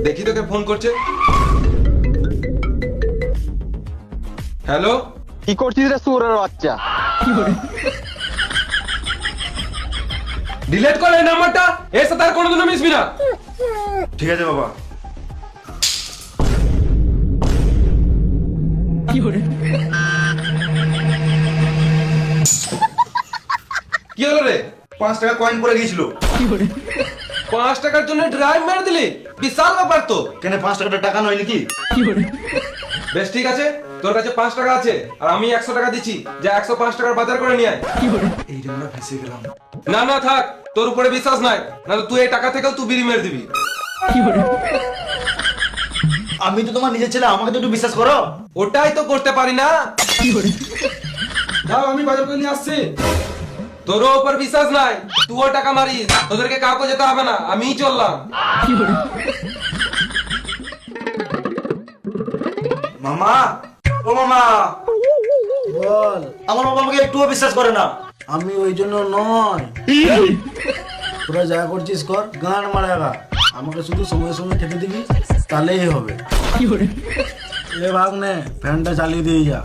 দেখি তোকে ফোন করছে। হ্যালো, কি করছিস রে সুরের বাচ্চা? ডিলিট কর এই নাম্বারটা, এর সাথে আর কোনোদিনও মিশবি না। ঠিক আছে বাবা। কি হলো রে? 5 টাকা কয়েন পড়ে গিয়েছিল। 5 টাকার জন্য ড্রাইভ মেরে দিলি? বিশাল ব্যাপার তো। কেন 5 টাকাটা টাকা নয় নাকি? বেশ ঠিক আছে, তোর কাছে 5 টাকা আছে আর আমি 100 টাকা দিচ্ছি, যা 105 টাকার বাজার করে নিয়ে আয়। এই রে আমরা ফেসে গেলাম। না না থাক, তোর উপরে বিশ্বাস নাই, না তো তুই এই টাকা থেকেও তুই বিড়ি মেরে দিবি। আমি তো তোমার নিজের ছেলে, আমাকে তো একটু বিশ্বাস করো। ওটাই তো করতে পারি না। দাও আমি বাজার করে নিয়ে আসছি। তোরও উপর বিশ্বাস নাই, তুইও টাকা মারিস, তোদেরকে কাউকে যেতে হবে না, আমিই চললাম। মামা, ও মামা, বল। আমার বাবা আমাকে একটুও বিশ্বাস করে না। আমি ওই জন্য নয়, তোরা যা করছিস কর, গান মারাগা। আমাকে শুধু সময় সময় খেতে দিবি, তাহলেই হবে। এ ভাগ নে, ফ্যানটা চালিয়ে দিয়ে যা।